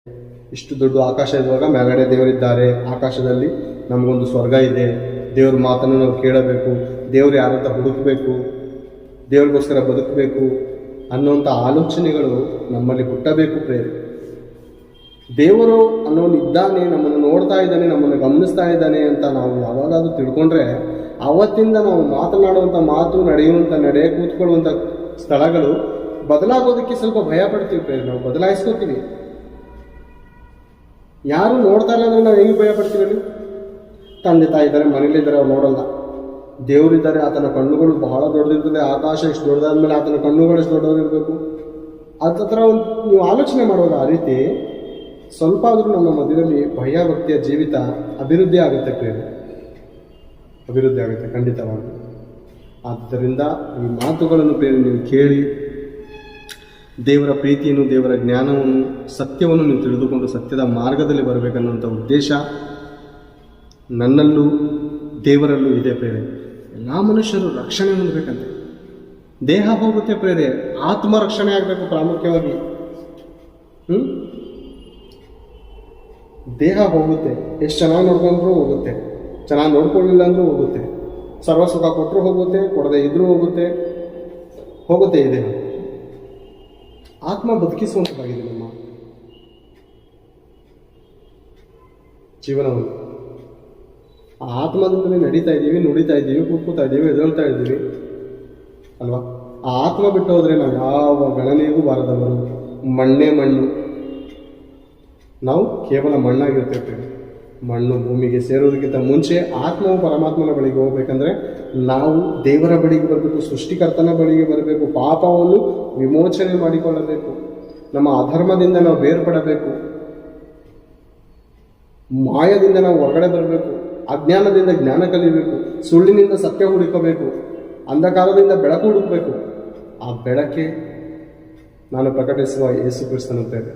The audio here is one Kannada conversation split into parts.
ಇಷ್ಟು ದೊಡ್ಡ ಆಕಾಶ ಇರುವಾಗ ಮೇಲ್ಗಡೆ ದೇವರಿದ್ದಾರೆ, ಆಕಾಶದಲ್ಲಿ ನಮಗೊಂದು ಸ್ವರ್ಗ ಇದೆ, ದೇವ್ರ ಮಾತನ್ನು ನಾವು ಕೇಳಬೇಕು, ದೇವ್ರು ಯಾರಂತ ಹುಡುಕಬೇಕು, ದೇವ್ರಿಗೋಸ್ಕರ ಬದುಕಬೇಕು ಅನ್ನುವಂಥ ಆಲೋಚನೆಗಳು ನಮ್ಮಲ್ಲಿ ಹುಟ್ಟಬೇಕು ಪ್ರೇರೆ. ದೇವರು ಅನ್ನೋನು ಇದ್ದಾನೆ, ನಮ್ಮನ್ನು ನೋಡ್ತಾ ಇದ್ದಾನೆ, ನಮ್ಮನ್ನು ಗಮನಿಸ್ತಾ ಇದ್ದಾನೆ ಅಂತ ನಾವು ಯಾವಾಗಾದ್ರೂ ತಿಳ್ಕೊಂಡ್ರೆ ಅವತ್ತಿಂದ ನಾವು ಮಾತನಾಡುವಂಥ ಮಾತು, ನಡೆಯುವಂಥ ನಡೆ, ಕೂತ್ಕೊಳ್ಳುವಂಥ ಸ್ಥಳಗಳು ಬದಲಾಗೋದಕ್ಕೆ ಸ್ವಲ್ಪ ಭಯ ಪಡ್ತೀವಿ ಪ್ರೇರೆ. ನಾವು ಬದಲಾಯಿಸ್ಕೋತೀವಿ. ಯಾರು ನೋಡ್ತಾ ಇಲ್ಲ ಅಂದ್ರೆ ನಾವು ಹೆಂಗೆ ಭಯ ಪಡ್ತೀವಿ? ತಂದೆ ತಾಯಿ ಇದ್ದಾರೆ, ಮನೇಲಿದ್ದಾರೆ, ಅವ್ರು ನೋಡಲ್ಲ. ದೇವರಿದ್ದಾರೆ, ಆತನ ಕಣ್ಣುಗಳು ಬಹಳ ದೊಡ್ಡದಿರ್ತದೆ. ಆಕಾಶ ಇಷ್ಟು ದೊಡ್ಡದಾದ್ಮೇಲೆ ಆತನ ಕಣ್ಣುಗಳು ಎಷ್ಟು ದೊಡ್ಡದಿರಬೇಕು. ಅದ ಥರ ಒಂದು ನೀವು ಆಲೋಚನೆ ಮಾಡುವಾಗ ಆ ರೀತಿ ಸ್ವಲ್ಪ ಆದರೂ ನಮ್ಮ ಮಧ್ಯದಲ್ಲಿ ಭಯ ಭಕ್ತಿಯ ಜೀವಿತ ಅಭಿವೃದ್ಧಿ ಆಗುತ್ತೆ ಪ್ರೇರೆ, ಅಭಿವೃದ್ಧಿ ಆಗುತ್ತೆ ಖಂಡಿತವಾಗಿ. ಆದ್ದರಿಂದ ಈ ಮಾತುಗಳನ್ನು ಪ್ರೇರೆ ನೀವು ಕೇಳಿ ದೇವರ ಪ್ರೀತಿಯನ್ನು, ದೇವರ ಜ್ಞಾನವನ್ನು, ಸತ್ಯವನ್ನು ನೀವು ತಿಳಿದುಕೊಂಡು ಸತ್ಯದ ಮಾರ್ಗದಲ್ಲಿ ಬರಬೇಕನ್ನುವಂಥ ಉದ್ದೇಶ ನನ್ನಲ್ಲೂ ದೇವರಲ್ಲೂ ಇದೆ ಪ್ರೇರೆ. ಎಲ್ಲ ಮನುಷ್ಯರು ರಕ್ಷಣೆ ಹೊಂದಬೇಕಂತೆ. ದೇಹ ಹೋಗುತ್ತೆ ಪ್ರೇರೆ, ಆತ್ಮ ರಕ್ಷಣೆ ಆಗಬೇಕು ಪ್ರಾಮುಖ್ಯವಾಗಿ. ದೇಹ ಹೋಗುತ್ತೆ, ಎಷ್ಟು ಚೆನ್ನಾಗಿ ನೋಡ್ಕೊಂಡ್ರೂ ಹೋಗುತ್ತೆ, ಚೆನ್ನಾಗಿ ನೋಡ್ಕೊಳ್ಳಿಲ್ಲ ಅಂದ್ರೂ ಹೋಗುತ್ತೆ, ಸರ್ವಸುಖ ಕೊಟ್ಟರು ಹೋಗುತ್ತೆ, ಕೊಡದೆ ಇದ್ರೂ ಹೋಗುತ್ತೆ ಈ ದೇಹ. ಆತ್ಮ ಬದುಕಿಸುವಂಥದ್ದಾಗಿದೆ ನಮ್ಮ ಜೀವನವನ್ನು. ಆ ಆತ್ಮದಿಂದಲೇ ನಡೀತಾ ಇದ್ದೀವಿ, ನುಡಿತಾ ಇದ್ದೀವಿ, ಕೂತ್ಕೋತಾ ಇದ್ದೀವಿ, ಎದುಳ್ತಾ ಇದ್ದೀವಿ ಅಲ್ವಾ. ಆ ಆತ್ಮ ಬಿಟ್ಟು ಹೋದರೆ ನಾವು ಯಾವ ಗಣನೆಗೂ ಬಾರದವರು. ಮಣ್ಣೇ ಮಣ್ಣು, ನಾವು ಕೇವಲ ಮಣ್ಣಾಗಿರ್ತೇವೆ. ಮಣ್ಣು ಭೂಮಿಗೆ ಸೇರೋದಕ್ಕಿಂತ ಮುಂಚೆ ಆತ್ಮವು ಪರಮಾತ್ಮನ ಬಳಿಗೆ ಹೋಗ್ಬೇಕಂದ್ರೆ ನಾವು ದೇವರ ಬಳಿಗೆ ಬರಬೇಕು, ಸೃಷ್ಟಿಕರ್ತನ ಬಳಿಗೆ ಬರಬೇಕು, ಪಾಪವನ್ನು ವಿಮೋಚನೆ ಮಾಡಿಕೊಳ್ಳಬೇಕು, ನಮ್ಮ ಅಧರ್ಮದಿಂದ ನಾವು ಬೇರ್ಪಡಬೇಕು, ಮಾಯದಿಂದ ನಾವು ಹೊರಗಡೆ ಬರಬೇಕು, ಅಜ್ಞಾನದಿಂದ ಜ್ಞಾನ ಕಲಿಬೇಕು, ಸುಳ್ಳಿನಿಂದ ಸತ್ಯ ಹುಡುಕಬೇಕು, ಅಂಧಕಾರದಿಂದ ಬೆಳಕು ಹುಡುಕಬೇಕು. ಆ ಬೆಳಕೆ ನಾನು ಪ್ರಕಟಿಸುವ ಯೇಸು ಕ್ರಿಸ್ತನಂತೇವೆ.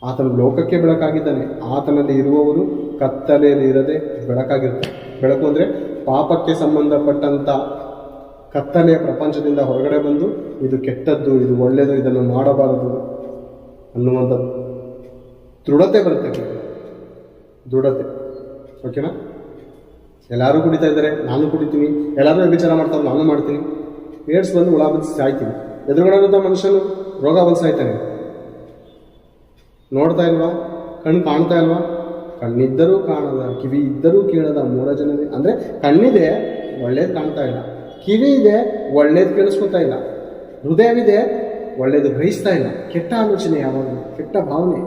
ಆತನು ಲೋಕಕ್ಕೆ ಬೆಳಕಾಗಿದ್ದಾನೆ. ಆತನಲ್ಲಿ ಇರುವವರು ಕತ್ತಲೆಯಲ್ಲಿ ಇರದೆ ಬೆಳಕಾಗಿರ್ತಾರೆ. ಬೆಳಕು ಅಂದರೆ ಪಾಪಕ್ಕೆ ಸಂಬಂಧಪಟ್ಟಂಥ ಕತ್ತಲೆಯ ಪ್ರಪಂಚದಿಂದ ಹೊರಗಡೆ ಬಂದು ಇದು ಕೆಟ್ಟದ್ದು, ಇದು ಒಳ್ಳೆಯದು, ಇದನ್ನು ಮಾಡಬಾರದು ಅನ್ನುವಂಥ ದೃಢತೆ ಬರುತ್ತೆ. ದೃಢತೆ. ಓಕೆನಾ? ಎಲ್ಲರೂ ಕುಡಿತಾ ಇದ್ದಾರೆ, ನಾನು ಕುಡಿತೀನಿ. ಎಲ್ಲರೂ ವಿಚಾರ ಮಾಡ್ತಾರೆ, ನಾನು ಮಾಡ್ತೀನಿ. ಏಡ್ಸ್ ಬಂದು ಹುಳ ಬಂದು ಸಾಯ್ತೀನಿ. ಎದುರುಗಡೆ ಮನುಷ್ಯನು ರೋಗ ಬಂದು ಸಾಯ್ತಾನೆ. ನೋಡ್ತಾ ಇಲ್ವಾ? ಕಣ್ಣು ಕಾಣ್ತಾ ಇಲ್ವಾ? ಕಣ್ಣಿದ್ದರೂ ಕಾಣದ, ಕಿವಿ ಇದ್ದರೂ ಕೇಳದ ಮೂಢ ಜನರೇ. ಅಂದರೆ ಕಣ್ಣಿದೆ, ಒಳ್ಳೇದು ಕಾಣ್ತಾ ಇಲ್ಲ. ಕಿವಿ ಇದೆ, ಒಳ್ಳೇದು ಕೇಳಿಸ್ಕೊತಾ ಇಲ್ಲ. ಹೃದಯವಿದೆ, ಒಳ್ಳೇದು ಗ್ರಹಿಸ್ತಾ ಇಲ್ಲ. ಕೆಟ್ಟ ಆಲೋಚನೆ, ಯಾವಾಗಲೂ ಕೆಟ್ಟ ಭಾವನೆ.